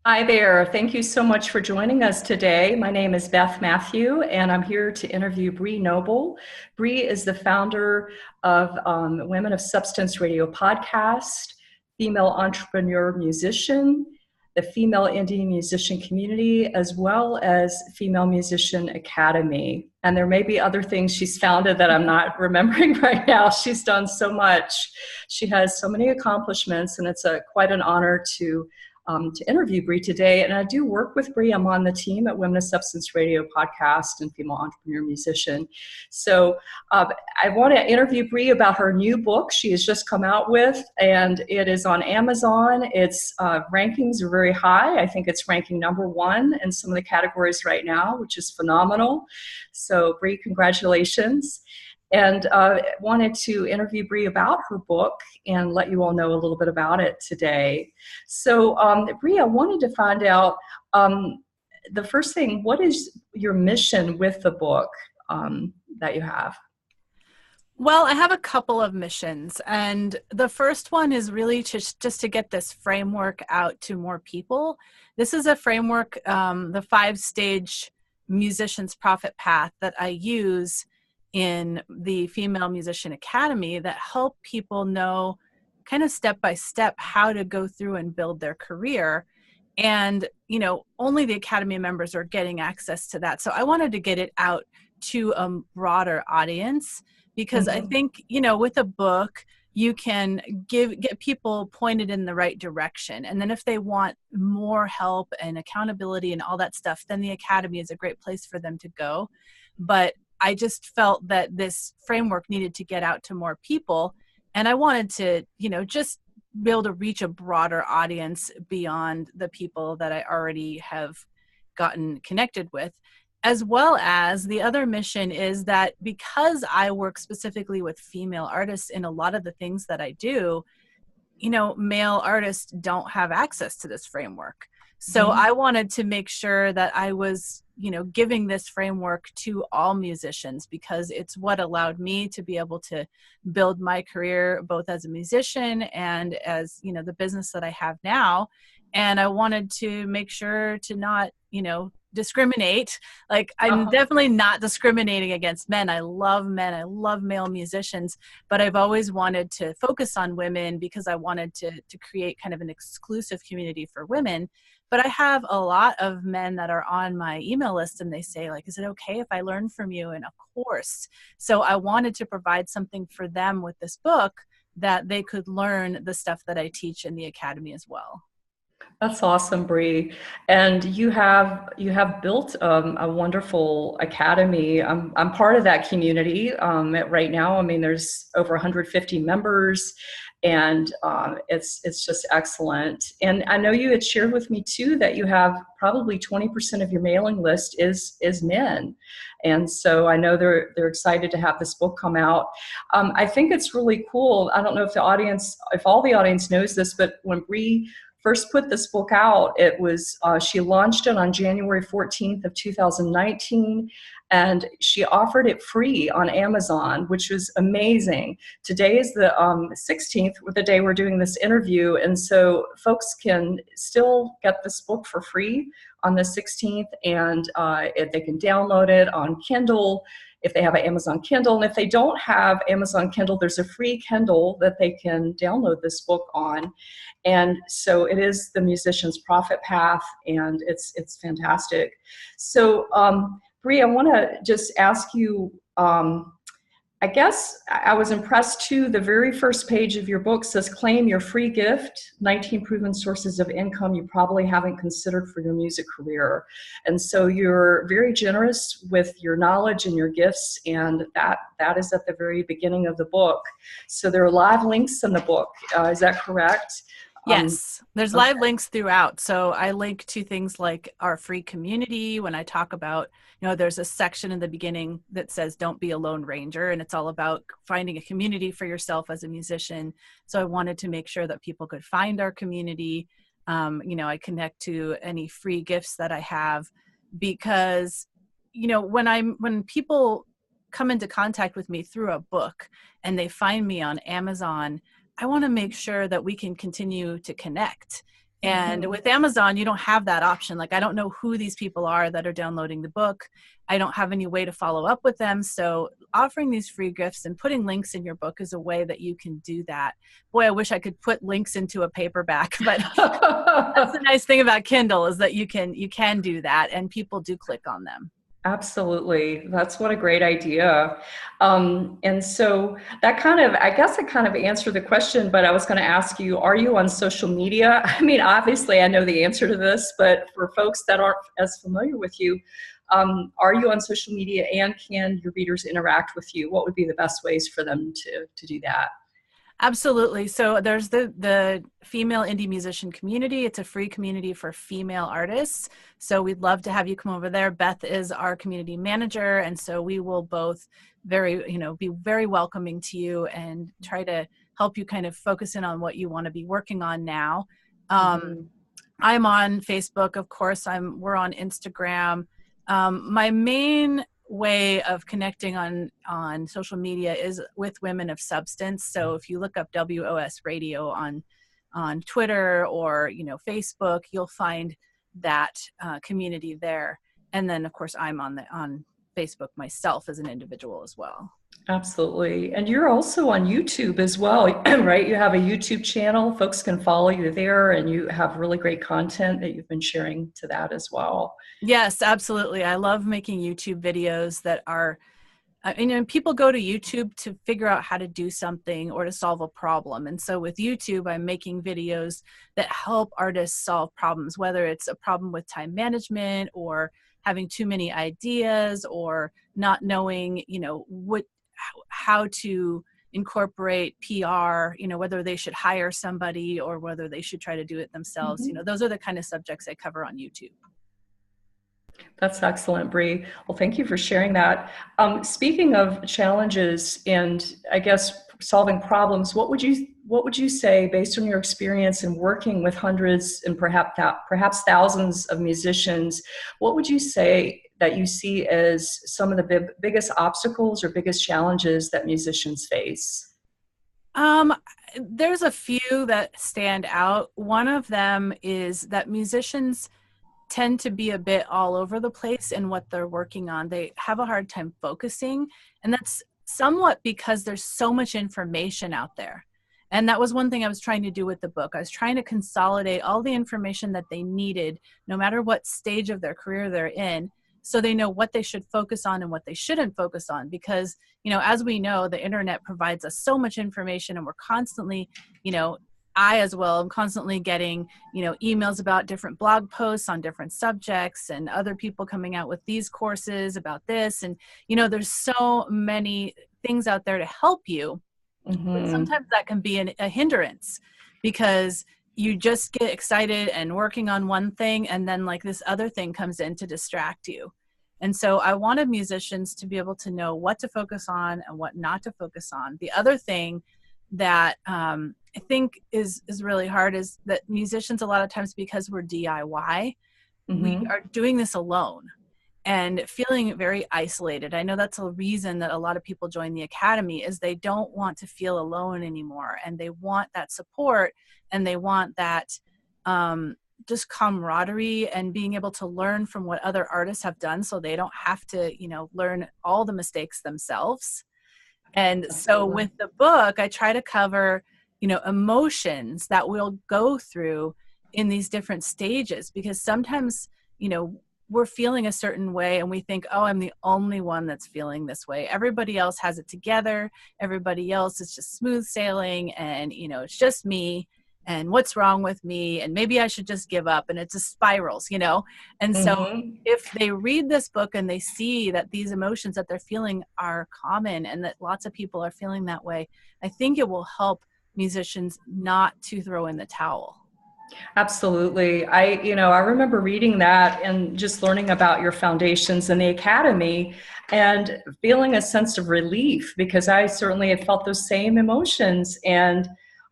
Hi there. Thank you so much for joining us today. My name is Beth Matthew, and I'm here to interview Bree Noble. Bree is the founder of Women of Substance Radio podcast, female entrepreneur musician, the Female Indie Musician Community, as well as Female Musician Academy. And there may be other things she's founded that I'm not remembering right now. She's done so much. She has so many accomplishments, and it's quite an honor to interview Bree today. And I do work with Bree. I'm on the team at Women of Substance Radio podcast and Female Entrepreneur Musician. So I want to interview Bree about her new book she has just come out with, and it is on Amazon. Its rankings are very high. I think it's ranking #1 in some of the categories right now, which is phenomenal. So Bree, congratulations. And wanted to interview Bree about her book and let you all know a little bit about it today. So Bree, I wanted to find out the first thing, what is your mission with the book that you have? Well, I have a couple of missions, and the first one is really just to get this framework out to more people. This is a framework, the 5-stage musician's profit path that I use in the Female Musician Academy that help people know kind of step by step how to go through and build their career. And, only the Academy members are getting access to that. So I wanted to get it out to a broader audience because I think, with a book, you can get people pointed in the right direction. And then if they want more help and accountability and all that stuff, then the Academy is a great place for them to go. But I just felt that this framework needed to get out to more people. And I wanted to, just be able to reach a broader audience beyond the people that I already have gotten connected with. As well as the other mission is that because I work specifically with female artists in a lot of the things that I do, male artists don't have access to this framework. So I wanted to make sure that I was, giving this framework to all musicians because it's what allowed me to be able to build my career both as a musician and as, the business that I have now. And I wanted to make sure to not, discriminate. Like I'm definitely not discriminating against men. I love men. I love male musicians, but I've always wanted to focus on women because I wanted to create kind of an exclusive community for women. But I have a lot of men that are on my email list and they say like, is it okay if I learn from you? And of course. So I wanted to provide something for them with this book that they could learn the stuff that I teach in the Academy as well. That's awesome, Bree. And you have built a wonderful academy. I'm part of that community right now. I mean, there's over 150 members, and it's just excellent. And I know you had shared with me too that you have probably 20% of your mailing list is men. And so I know they're excited to have this book come out. I think it's really cool. I don't know if all the audience knows this, but when Bree first put this book out, it was she launched it on January 14th of 2019, and she offered it free on Amazon, which was amazing. Today is the 16th, the day we're doing this interview, and so folks can still get this book for free on the 16th, and if they can download it on Kindle if they have an Amazon Kindle. And if they don't have Amazon Kindle, there's a free Kindle that they can download this book on. And so it is the musician's profit path, and it's fantastic. So Bree, I want to just ask you, I guess I was impressed too. The very first page of your book says, claim your free gift, 19 proven sources of income you probably haven't considered for your music career. And so you're very generous with your knowledge and your gifts, and that is at the very beginning of the book. So there are live links in the book. Is that correct? Yes, there's live links throughout. So I link to things like our free community when I talk about, there's a section in the beginning that says, don't be a lone ranger. And it's all about finding a community for yourself as a musician. So I wanted to make sure that people could find our community. I connect to any free gifts that I have because, when people come into contact with me through a book and they find me on Amazon, I want to make sure that we can continue to connect. And with Amazon, you don't have that option. Like, I don't know who these people are that are downloading the book. I don't have any way to follow up with them. So offering these free gifts and putting links in your book is a way that you can do that. Boy, I wish I could put links into a paperback, but that's the nice thing about Kindle, is that you can do that, and people do click on them. Absolutely. That's what a great idea. And so that I guess it kind of answered the question, but I was going to ask you, are you on social media? I mean, obviously I know the answer to this, but for folks that aren't as familiar with you, are you on social media, and can your readers interact with you? What would be the best ways for them to do that? Absolutely. So there's the female indie musician community. It's a free community for female artists. So we'd love to have you come over there. Beth is our community manager, and so we will both be very welcoming to you and try to help you kind of focus in on what you want to be working on now. I'm on Facebook, of course. We're on Instagram. My main way of connecting on social media is with Women of Substance. So if you look up WOS Radio on Twitter or Facebook, you'll find that community there. And then of course I'm on Facebook myself as an individual as well. Absolutely. And you're also on YouTube as well, right? You have a YouTube channel. Folks can follow you there, and you have really great content that you've been sharing to that as well. Yes, absolutely. I love making YouTube videos that are, people go to YouTube to figure out how to do something or to solve a problem. And so with YouTube, I'm making videos that help artists solve problems, whether it's a problem with time management or having too many ideas or not knowing, how to incorporate PR, whether they should hire somebody or whether they should try to do it themselves. Those are the kind of subjects I cover on YouTube. That's excellent, Bree. Well, thank you for sharing that. Speaking of challenges and I guess solving problems, what would you say, based on your experience in working with hundreds and perhaps thousands of musicians, what would you say that you see as some of the biggest obstacles or biggest challenges that musicians face? There's a few that stand out. One of them is that musicians tend to be a bit all over the place in what they're working on. They have a hard time focusing, and that's somewhat because there's so much information out there. And that was one thing I was trying to do with the book. I was trying to consolidate all the information that they needed, no matter what stage of their career they're in, so they know what they should focus on and what they shouldn't focus on. Because, as we know, the internet provides us so much information, and we're constantly, I as well am constantly getting, emails about different blog posts on different subjects and other people coming out with these courses about this. And, there's so many things out there to help you. But sometimes that can be a hindrance, because you just get excited and working on one thing, and then like this other thing comes in to distract you. And so I wanted musicians to be able to know what to focus on and what not to focus on. The other thing that I think is really hard is that musicians, a lot of times, because we're DIY, we are doing this alone and feeling very isolated. I know that's a reason that a lot of people join the Academy, is they don't want to feel alone anymore, and they want that support, and they want that just camaraderie and being able to learn from what other artists have done, so they don't have to, learn all the mistakes themselves. And so with the book, I try to cover, emotions that we'll go through in these different stages, because sometimes, we're feeling a certain way and we think, oh, I'm the only one that's feeling this way. Everybody else has it together. Everybody else is just smooth sailing, and, it's just me, and what's wrong with me? And maybe I should just give up, and it just spirals, And so if they read this book and they see that these emotions that they're feeling are common and that lots of people are feeling that way, I think it will help musicians not to throw in the towel. Absolutely. I remember reading that and just learning about your foundations and the Academy and feeling a sense of relief, because I certainly have felt those same emotions. And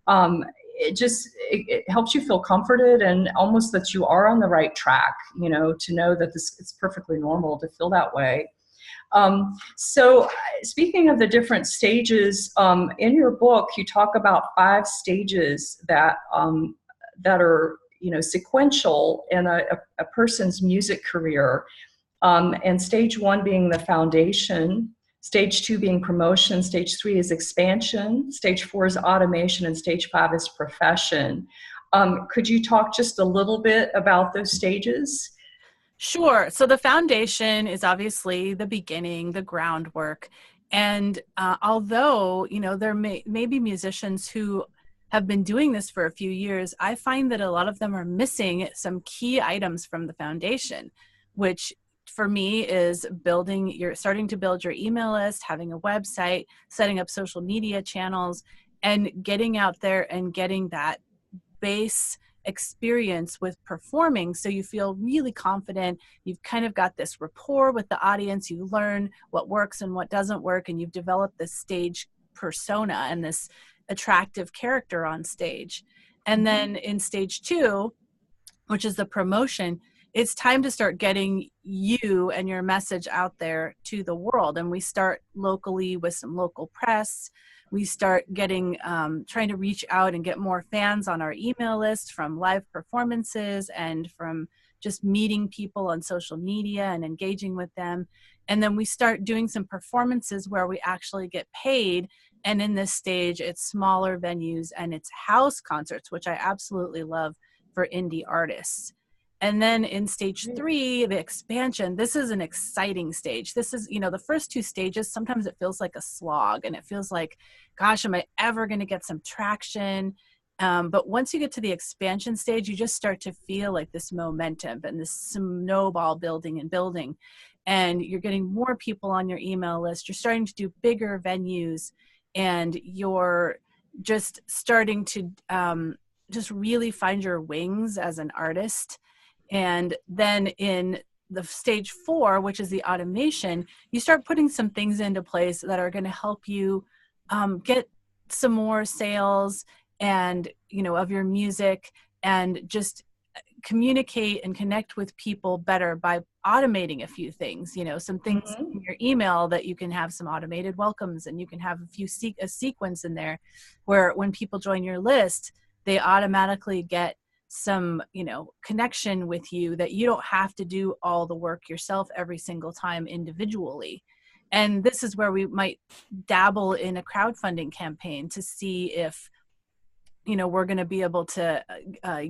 it helps you feel comforted and almost that you are on the right track, to know that it's perfectly normal to feel that way. So speaking of the different stages, in your book, you talk about 5 stages that are sequential in a person's music career. And stage one being the foundation, stage two being promotion, stage three is expansion, stage four is automation, and stage five is profession. Could you talk just a little bit about those stages? Sure. So the foundation is obviously the beginning, the groundwork. And although, there may be musicians who have been doing this for a few years, I find that a lot of them are missing some key items from the foundation, which for me is starting to build your email list, having a website, setting up social media channels, and getting out there and getting that base experience with performing, so you feel really confident. You've kind of got this rapport with the audience. You learn what works and what doesn't work, and you've developed this stage persona and this attractive character on stage. And then in stage two, which is the promotion, it's time to start getting you and your message out there to the world. And we start locally with some local press. We start getting, trying to reach out and get more fans on our email list from live performances and from just meeting people on social media and engaging with them. And then we start doing some performances where we actually get paid. And in this stage, it's smaller venues and it's house concerts, which I absolutely love for indie artists. And then in stage three, the expansion, this is an exciting stage. This is, the first two stages, sometimes it feels like a slog and it feels like, gosh, am I ever going to get some traction? But once you get to the expansion stage, you just start to feel like this momentum and this snowball building and building. And you're getting more people on your email list. You're starting to do bigger venues and you're just starting to just really find your wings as an artist. And then in the stage four, which is the automation, you start putting some things into place that are going to help you get some more sales and, of your music, and just communicate and connect with people better by automating a few things, some things in your email that you can have some automated welcomes, and you can have a sequence in there where when people join your list, they automatically get some, connection with you, that you don't have to do all the work yourself every single time individually. And this is where we might dabble in a crowdfunding campaign to see if, we're going to be able to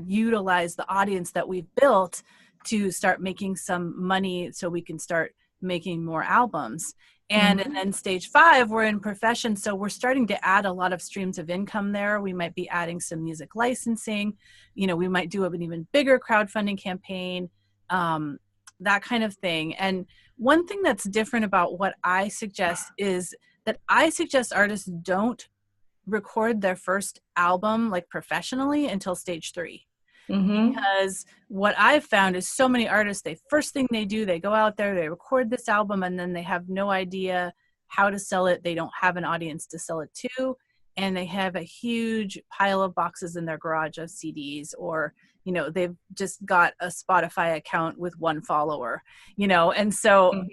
utilize the audience that we've built to start making some money so we can start making more albums. And then stage five, we're in profession. So we're starting to add a lot of streams of income there. We might be adding some music licensing. We might do an even bigger crowdfunding campaign, that kind of thing. And one thing that's different about what I suggest is that I suggest artists don't record their first album like professionally until stage three. Because what I've found is so many artists, first thing they do, they go out there, they record this album, and then they have no idea how to sell it. They don't have an audience to sell it to, and they have a huge pile of boxes in their garage of CDs, or they've just got a Spotify account with one follower, and so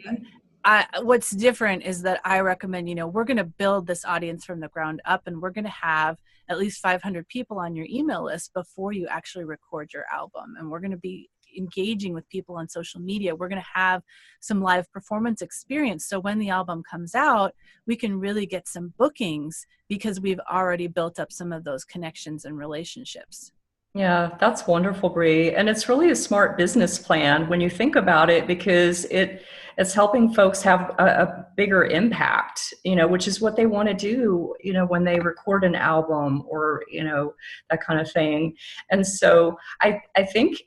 what's different is that I recommend, we're going to build this audience from the ground up, and we're going to have at least 500 people on your email list before you actually record your album. And we're going to be engaging with people on social media. We're going to have some live performance experience. So when the album comes out, we can really get some bookings because we've already built up some of those connections and relationships. Yeah, that's wonderful, Bree. And it's really a smart business plan when you think about it, because it's helping folks have a bigger impact, which is what they want to do, when they record an album or, that kind of thing. And so I think,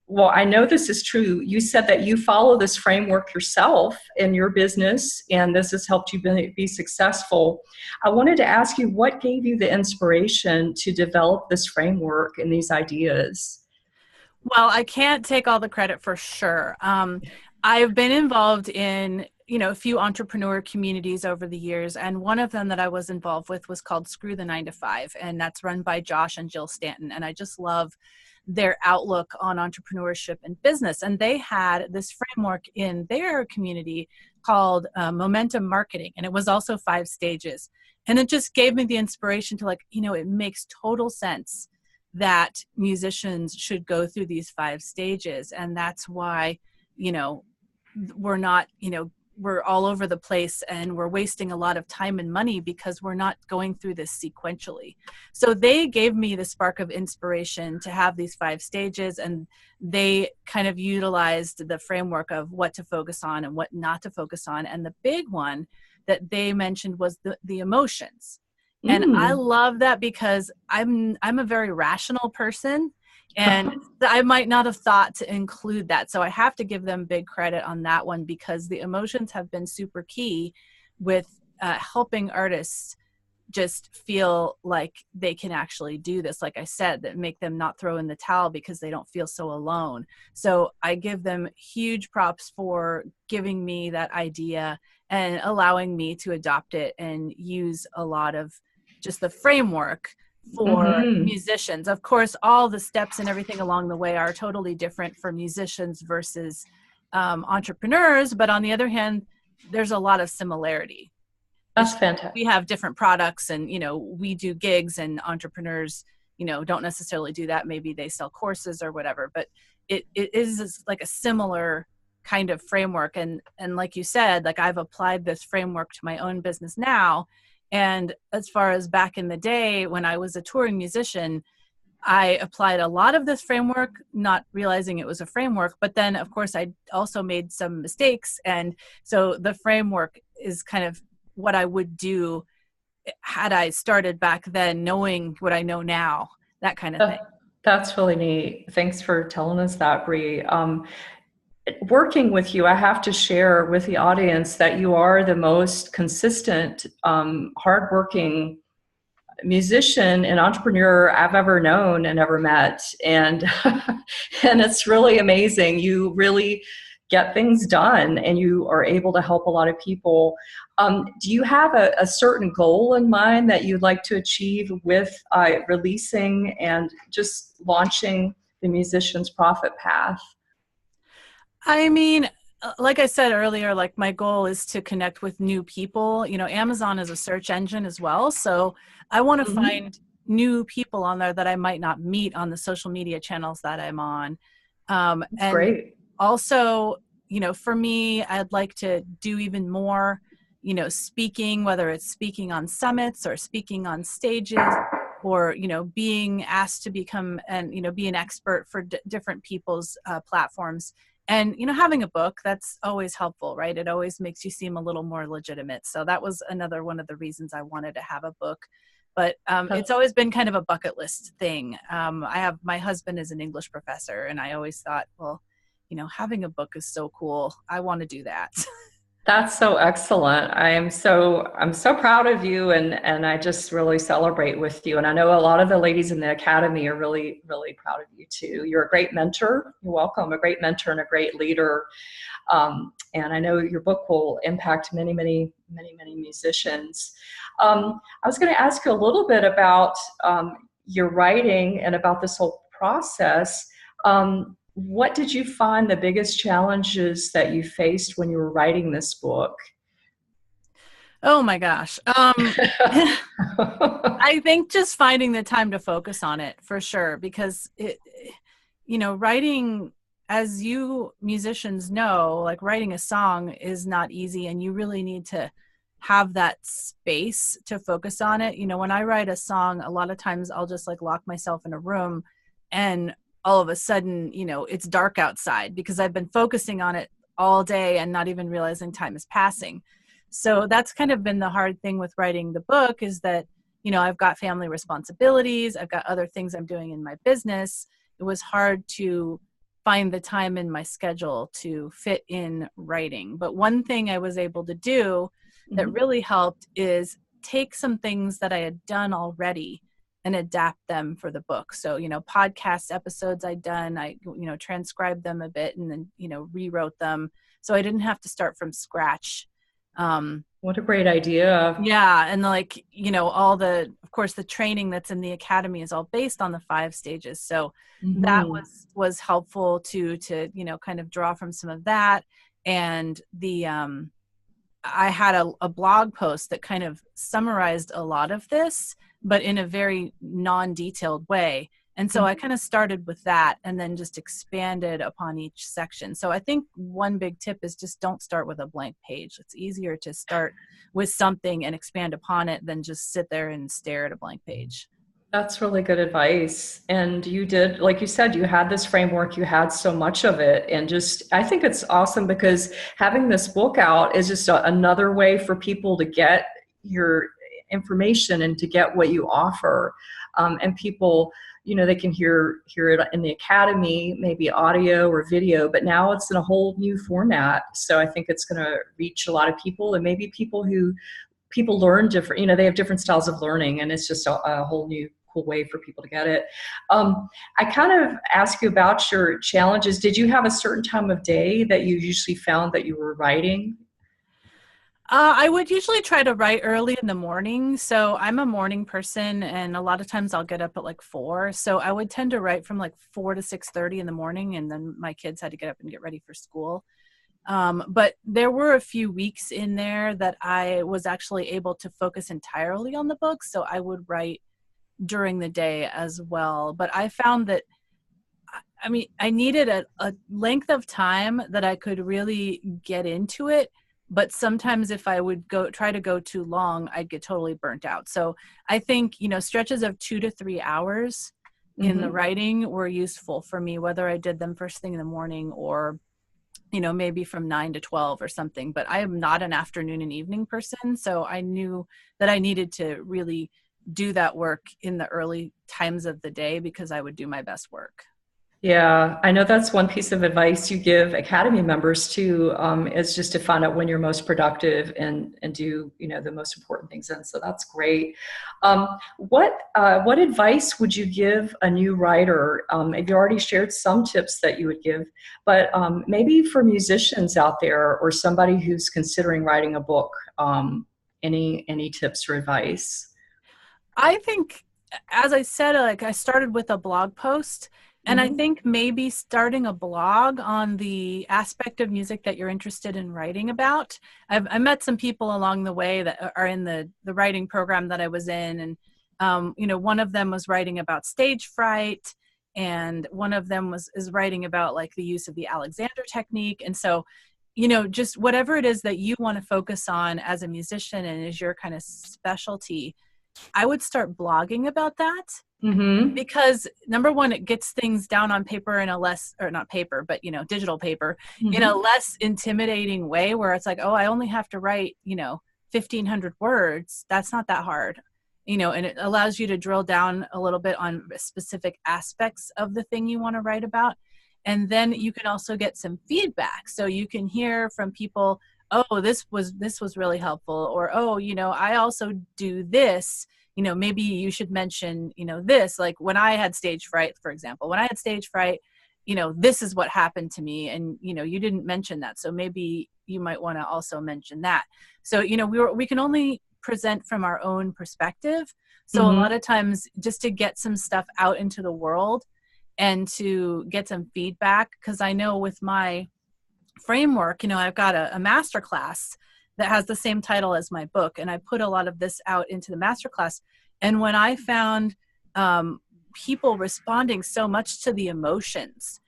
well, I know this is true. You said that you follow this framework yourself in your business, and this has helped you be successful. I wanted to ask you, what gave you the inspiration to develop this framework and these ideas? Well, I can't take all the credit for sure. I've been involved in, a few entrepreneur communities over the years. And one of them that I was involved with was called Screw the 9 to 5. And that's run by Josh and Jill Stanton. And I just love their outlook on entrepreneurship and business. And they had this framework in their community called momentum marketing. And it was also 5 stages. And it just gave me the inspiration to it makes total sense that musicians should go through these 5 stages. And that's why, you know, we're not, you know, we're all over the place and we're wasting a lot of time and money because we're not going through this sequentially. So they gave me the spark of inspiration to have these 5 stages, and they kind of utilized the framework of what to focus on and what not to focus on. And the big one that they mentioned was the emotions. And I love that because I'm a very rational person, and I might not have thought to include that. So I have to give them big credit on that one, because the emotions have been super key with helping artists just feel like they can actually do this. Like I said, that make them not throw in the towel because they don't feel so alone. So I give them huge props for giving me that idea and allowing me to adopt it and use a lot of just the framework for musicians. Of course, all the steps and everything along the way are totally different for musicians versus entrepreneurs. But on the other hand, there's a lot of similarity. That's fantastic. We have different products, and, you know, we do gigs, and entrepreneurs, you know, don't necessarily do that. Maybe they sell courses or whatever, but it is like a similar kind of framework. And like you said, like I've applied this framework to my own business now. And as far as back in the day when I was a touring musician, I applied a lot of this framework, not realizing it was a framework. But then, of course, I also made some mistakes. And so the framework is kind of what I would do had I started back then, knowing what I know now, that kind of thing. That's really neat. Thanks for telling us that, Bree. Working with you, I have to share with the audience that you are the most consistent, hardworking musician and entrepreneur I've ever known and ever met. And and it's really amazing. You really get things done and you are able to help a lot of people. Do you have a certain goal in mind that you'd like to achieve with releasing and just launching the Musician's Profit Path? I mean, like I said earlier, like my goal is to connect with new people. You know, Amazon is a search engine as well. So I want to find new people on there that I might not meet on the social media channels that I'm on. And great. Also, you know, for me, I'd like to do even more, you know, speaking, whether it's speaking on summits or speaking on stages, or, you know, being asked to become and, you know, be an expert for different people's platforms. And, you know, having a book, that's always helpful, right? It always makes you seem a little more legitimate. So that was another one of the reasons I wanted to have a book. But it's always been kind of a bucket list thing. My husband is an English professor, and I always thought, well, you know, having a book is so cool. I want to do that. That's so excellent. I'm so proud of you, and I just really celebrate with you. And I know a lot of the ladies in the Academy are really, really proud of you too. You're a great mentor. You're welcome. A great mentor and a great leader. And I know your book will impact many, many, many, many musicians. I was going to ask you a little bit about your writing and about this whole process. What did you find the biggest challenges that you faced when you were writing this book? Oh my gosh. I think just finding the time to focus on it, for sure, because you know, writing, as you musicians know, like writing a song is not easy, and you really need to have that space to focus on it. You know, when I write a song, a lot of times I'll just like lock myself in a room, and all of a sudden, you know, it's dark outside because I've been focusing on it all day and not even realizing time is passing. So that's kind of been the hard thing with writing the book, is that, you know, I've got family responsibilities. I've got other things I'm doing in my business. It was hard to find the time in my schedule to fit in writing. But one thing I was able to do that really helped is take some things that I had done already and adapt them for the book. So, you know, podcast episodes I'd done, I, you know, transcribed them a bit and then, you know, rewrote them. So I didn't have to start from scratch. What a great idea. Yeah. And like, you know, of course, the training that's in the Academy is all based on the 5 stages. So that was helpful to, you know, kind of draw from some of that. And I had a blog post that kind of summarized a lot of this, but in a very non-detailed way. And so I kind of started with that and then just expanded upon each section. So I think one big tip is just don't start with a blank page. It's easier to start with something and expand upon it than just sit there and stare at a blank page. That's really good advice. And you did, like you said, you had this framework, you had so much of it. And just, I think it's awesome because having this book out is just another way for people to get your information and to get what you offer. And people, they can hear it in the academy, maybe audio or video, but now it's in a whole new format. So I think it's going to reach a lot of people, and maybe people learn different, they have different styles of learning, and it's just a whole new cool way for people to get it. I kind of ask you about your challenges. Did you have a certain time of day that you usually found that you were writing? I would usually try to write early in the morning. So I'm a morning person, and a lot of times I'll get up at like 4. So I would tend to write from like 4 to 6:30 in the morning, and then my kids had to get up and get ready for school. But there were a few weeks in there that I was actually able to focus entirely on the book. So I would write during the day as well. But I found that, I mean, I needed a length of time that I could really get into it. But sometimes if I would try to go too long, I'd get totally burnt out. So I think, stretches of 2 to 3 hours in the writing were useful for me, whether I did them first thing in the morning or maybe from 9 to 12 or something. But I am not an afternoon and evening person. So I knew that I needed to really do that work in the early times of the day because I would do my best work. Yeah, I know that's one piece of advice you give Academy members too, is just to find out when you're most productive and do, the most important things. And so that's great. What advice would you give a new writer? You already shared some tips that you would give, but maybe for musicians out there or somebody who's considering writing a book, any tips or advice? I think, as I said, like I started with a blog post. And I think maybe starting a blog on the aspect of music that you're interested in writing about. I met some people along the way that are in the writing program that I was in. And, one of them was writing about stage fright. And one of them is writing about like the use of the Alexander technique. And so, just whatever it is that you want to focus on as a musician and is your kind of specialty, I would start blogging about that. Because number one, it gets things down on paper in a less, or not paper, but, digital paper in a less intimidating way where it's like, oh, I only have to write, 1,500 words. That's not that hard, and it allows you to drill down a little bit on specific aspects of the thing you want to write about. And then you can also get some feedback. So you can hear from people, oh, this was really helpful. Or, oh, I also do this. Maybe you should mention, this, like when I had stage fright, for example, this is what happened to me. And, you didn't mention that. So maybe you might want to also mention that. So, we can only present from our own perspective. So a lot of times just to get some stuff out into the world and to get some feedback, because I know with my framework, I've got a master class that has the same title as my book. And I put a lot of this out into the masterclass. And when I found people responding so much to the emotions,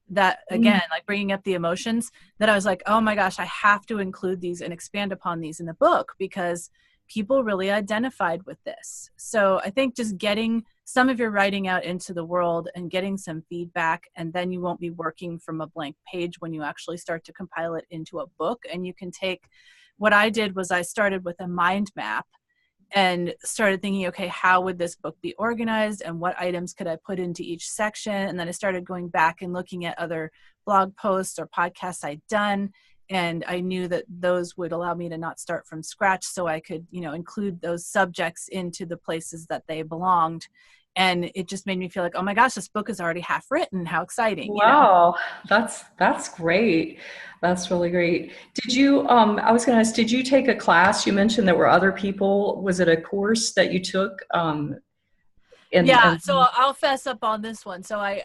that again, like bringing up the emotions, that I was like, oh my gosh, I have to include these and expand upon these in the book because people really identified with this. So I think just getting some of your writing out into the world and getting some feedback, and then you won't be working from a blank page when you actually start to compile it into a book. And you can take, what I did was I started with a mind map and started thinking, okay, how would this book be organized and what items could I put into each section? And then I started going back and looking at other blog posts or podcasts I'd done. And I knew that those would allow me to not start from scratch, so I could, include those subjects into the places that they belonged. And it just made me feel like, oh my gosh, this book is already half written. How exciting. Wow, that's great. That's really great. Did you, I was going to ask, did you take a class? You mentioned there were other people. Was it a course that you took? So I'll fess up on this one. So I,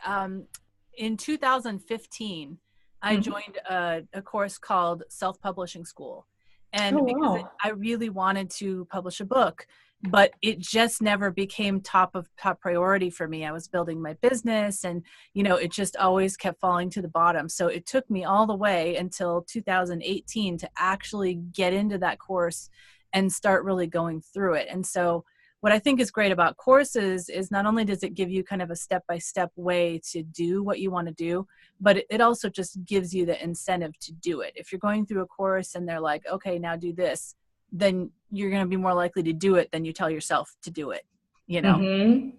in 2015, I joined a course called Self-Publishing School. And because I really wanted to publish a book. but it just never became top priority for me. I was building my business, and it just always kept falling to the bottom. So it took me all the way until 2018 to actually get into that course and start really going through it. And so what I think is great about courses is not only does it give you kind of a step-by-step way to do what you want to do, but it also just gives you the incentive to do it. If you're going through a course and they're like, okay, now do this, then you're going to be more likely to do it than you tell yourself to do it, Mm-hmm.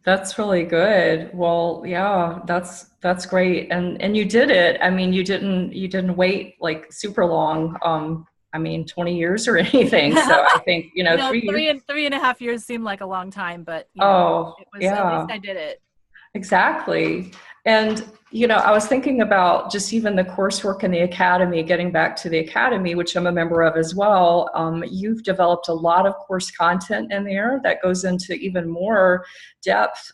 That's really good. Well, yeah, that's great. And you did it. I mean, you didn't wait like super long. I mean, 20 years or anything. So I think, 3 years. three and a half years seemed like a long time, but Oh, it was, at least yeah. I did it. Exactly. And, I was thinking about just even the coursework in the academy, getting back to the academy, which I'm a member of as well. You've developed a lot of course content in there that goes into even more depth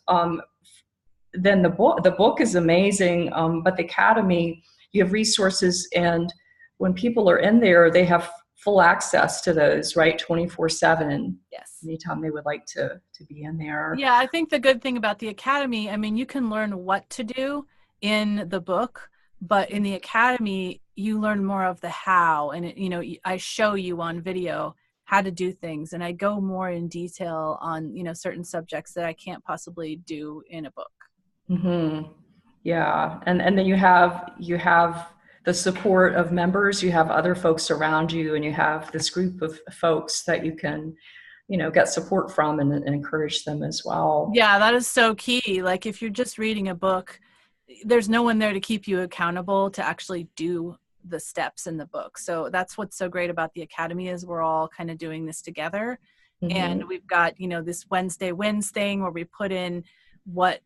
than the book. The book is amazing, but the academy, you have resources, and when people are in there, they have full access to those, right? 24/7. Yes. Anytime they would like to be in there. Yeah, I think the good thing about the academy, I mean, you can learn what to do in the book, but in the academy, you learn more of the how. And, I show you on video how to do things, and I go more in detail on, certain subjects that I can't possibly do in a book. Mm-hmm. Yeah. And then you have the support of members, you have other folks around you, and you have this group of folks that you can, get support from and encourage them as well. Yeah, that is so key. Like if you're just reading a book, there's no one there to keep you accountable to actually do the steps in the book. So that's what's so great about the academy is we're all kind of doing this together. And Mm-hmm. we've got, this Wednesday wins thing where we put in what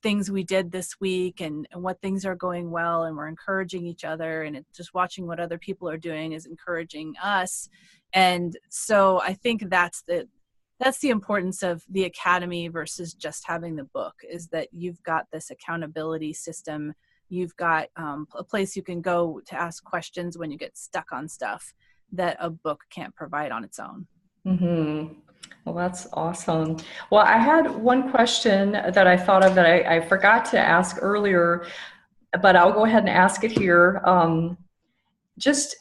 things we did this week and what things are going well, and we're encouraging each other, and just watching what other people are doing is encouraging us. And so I think that's the importance of the academy versus just having the book, is that you've got this accountability system. You've got a place you can go to ask questions when you get stuck on stuff that a book can't provide on its own. Mm-hmm. Well, that's awesome. Well, I had one question that I thought of that I forgot to ask earlier, but I'll go ahead and ask it here. Just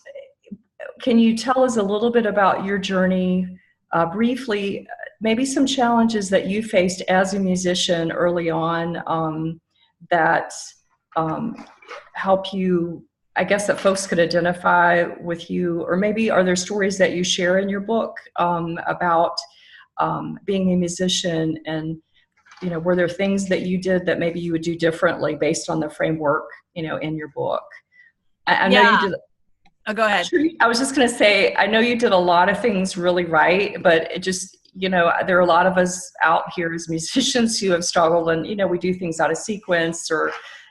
can you tell us a little bit about your journey, briefly, maybe some challenges that you faced as a musician early on, that um, help you, I guess, that folks could identify with you, or maybe are there stories that you share in your book about being a musician, and were there things that you did that maybe you would do differently based on the framework in your book? I know you Yeah. did. Oh, go ahead. I was just going to say, I know you did a lot of things really right, but it just, there are a lot of us out here as musicians who have struggled, and, we do things out of sequence, or,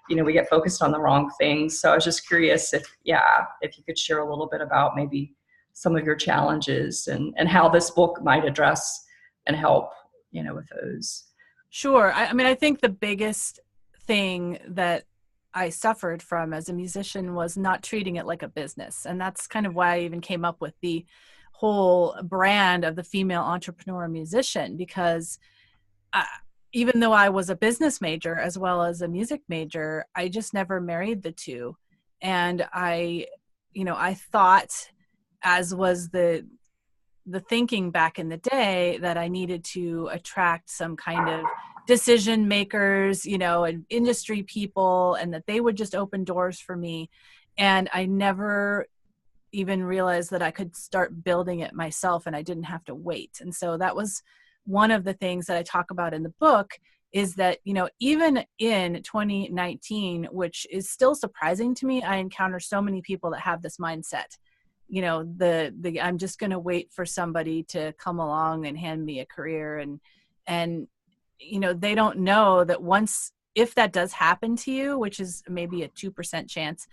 we get focused on the wrong things. So I was just curious if you could share a little bit about maybe some of your challenges and how this book might address and help, with those. Sure. I mean, I think the biggest thing that I suffered from as a musician was not treating it like a business. And that's kind of why I even came up with the whole brand of the female entrepreneur musician, because even though I was a business major as well as a music major, I just never married the two. And I thought, as was the thinking back in the day, that I needed to attract some kind of decision makers, and industry people, and that they would just open doors for me. And I never even realized that I could start building it myself and I didn't have to wait. And so that was one of the things that I talk about in the book, is that, even in 2019, which is still surprising to me, I encounter so many people that have this mindset. I'm just going to wait for somebody to come along and hand me a career. And they don't know that if that does happen to you, which is maybe a 2% chance,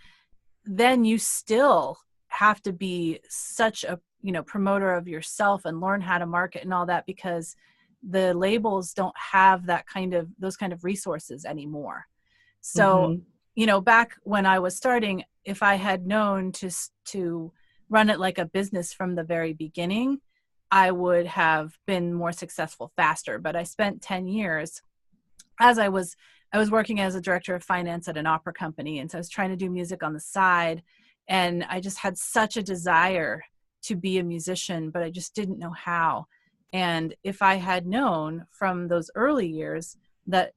then you still have to be such a, promoter of yourself and learn how to market and all that, because the labels don't have those kind of resources anymore. So, back when I was starting, if I had known to run it like a business from the very beginning, I would have been more successful faster. But I spent 10 years as I was working as a director of finance at an opera company. And so I was trying to do music on the side. And I just had such a desire to be a musician, but I just didn't know how. And if I had known from those early years that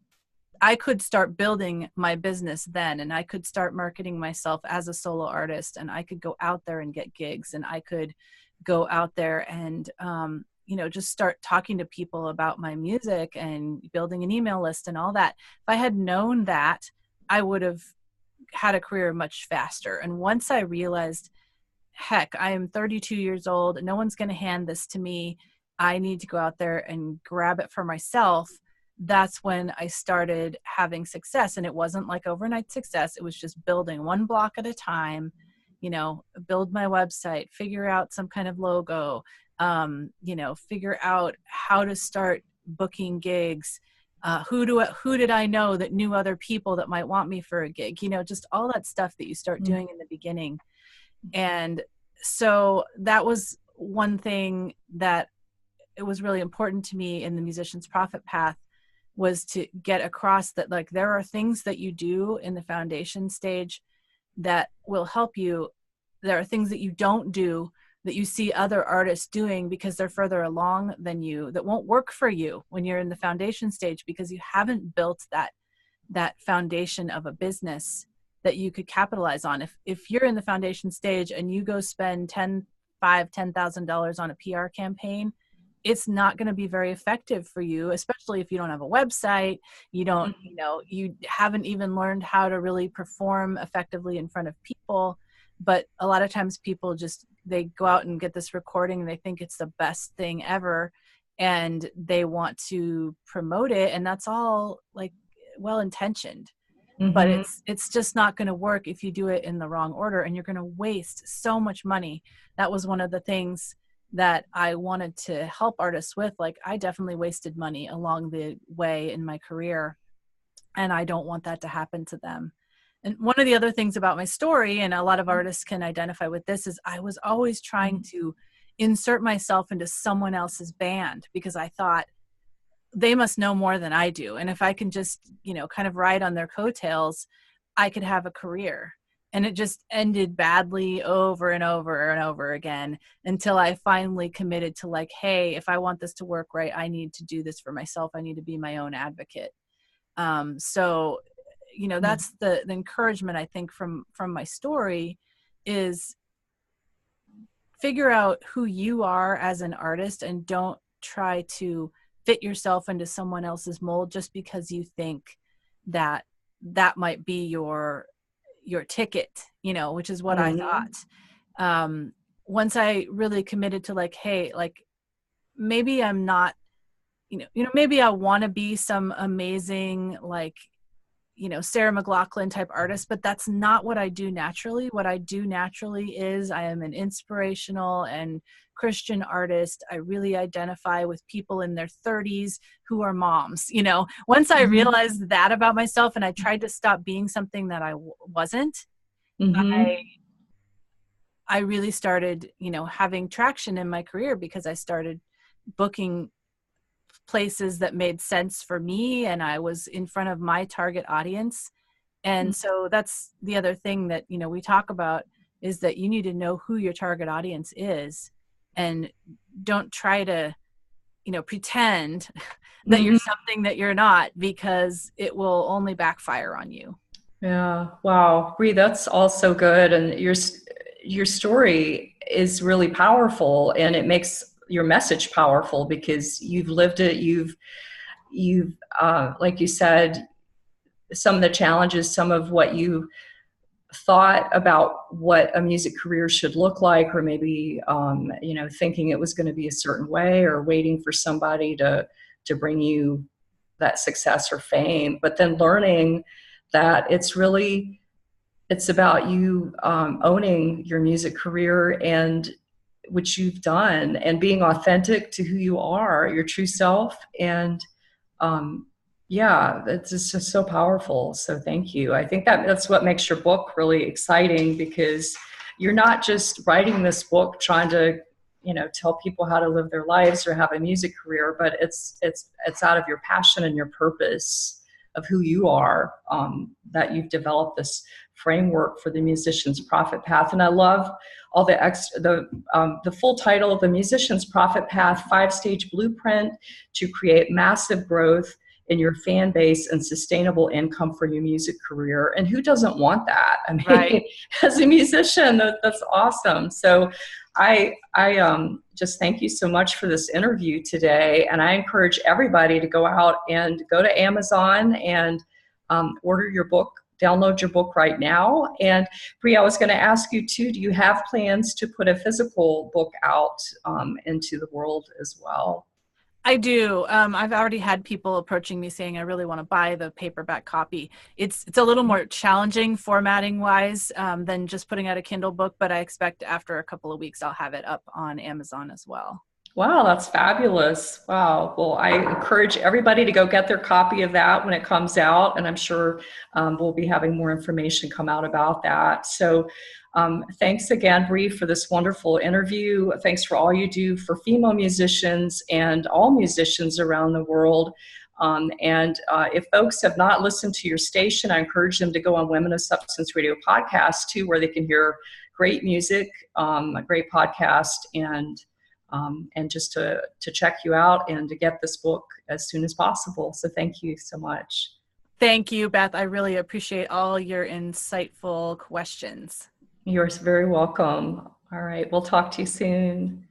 I could start building my business then, and I could start marketing myself as a solo artist, and I could go out there and get gigs, and I could go out there and, just start talking to people about my music and building an email list and all that. If I had known that, I would have had a career much faster. And once I realized, heck, I am 32 years old, no one's going to hand this to me, I need to go out there and grab it for myself, that's when I started having success. And it wasn't like overnight success. It was just building one block at a time, build my website, figure out some kind of logo, figure out how to start booking gigs. Who did I know that knew other people that might want me for a gig? Just all that stuff that you start doing in the beginning. And so that was one thing that it was really important to me in the musician's profit path, was to get across that, like, there are things that you do in the foundation stage that will help you. There are things that you don't do that you see other artists doing because they're further along than you, that won't work for you when you're in the foundation stage, because you haven't built that foundation of a business that you could capitalize on. If you're in the foundation stage and you go spend $10,000 on a PR campaign, it's not going to be very effective for you, especially if you don't have a website, you don't, you haven't even learned how to really perform effectively in front of people. But a lot of times people they go out and get this recording and they think it's the best thing ever, and they want to promote it. And that's all like well-intentioned, but it's just not going to work if you do it in the wrong order, and you're going to waste so much money. That was one of the things that I wanted to help artists with. Like, I definitely wasted money along the way in my career, and I don't want that to happen to them. And one of the other things about my story, and a lot of artists can identify with this, is I was always trying to insert myself into someone else's band because I thought they must know more than I do. And if I can just, kind of ride on their coattails, I could have a career. And it just ended badly over and over and over again until I finally committed to, like, hey, if I want this to work right, I need to do this for myself. I need to be my own advocate. So, that's the encouragement, I think, from my story, is figure out who you are as an artist, and don't try to fit yourself into someone else's mold just because you think that might be your ticket, which is what I thought. Once I really committed to, like, hey, like, maybe I'm not, maybe I want to be some amazing, like, Sarah McLachlan type artist, but that's not what I do naturally. What I do naturally is I am an inspirational and Christian artist. I really identify with people in their 30s who are moms. Once I realized that about myself, and I tried to stop being something that I wasn't, I really started, having traction in my career, because I started booking places that made sense for me, and I was in front of my target audience. And so that's the other thing that, we talk about, is that you need to know who your target audience is, and don't try to, pretend that you're something that you're not, because it will only backfire on you. Yeah. Wow. Bree, that's all so good. And your story is really powerful, and it makes your message powerful because you've lived it. You've like you said, some of the challenges, some of what you thought about what a music career should look like, or maybe, thinking it was going to be a certain way, or waiting for somebody to bring you that success or fame, but then learning that it's about you owning your music career, and which you've done, and being authentic to who you are, your true self. And it's just so powerful. So thank you. I think that's what makes your book really exciting, because you're not just writing this book trying to tell people how to live their lives or have a music career, but it's out of your passion and your purpose of who you are, that you've developed this framework for the musician's profit path. And I love all the full title, The Musician's Profit Path, 5-Stage Blueprint to Create Massive Growth in Your Fan Base and Sustainable Income for Your Music Career. And who doesn't want that? I mean, Right. as a musician, that's awesome. So I just thank you so much for this interview today. And I encourage everybody to go out and go to Amazon and order your book, download your book right now. And Bree, I was going to ask you too, do you have plans to put a physical book out into the world as well? I do. I've already had people approaching me saying, I really want to buy the paperback copy. It's a little more challenging formatting wise than just putting out a Kindle book, but I expect after a couple of weeks, I'll have it up on Amazon as well. Wow, that's fabulous. Wow. Well, I encourage everybody to go get their copy of that when it comes out. And I'm sure we'll be having more information come out about that. So thanks again, Bree, for this wonderful interview. Thanks for all you do for female musicians and all musicians around the world. If folks have not listened to your station, I encourage them to go on Women of Substance Radio podcast too, where they can hear great music, a great podcast, and just to check you out and to get this book as soon as possible. So thank you so much. Thank you, Beth. I really appreciate all your insightful questions. You're very welcome. All right, we'll talk to you soon.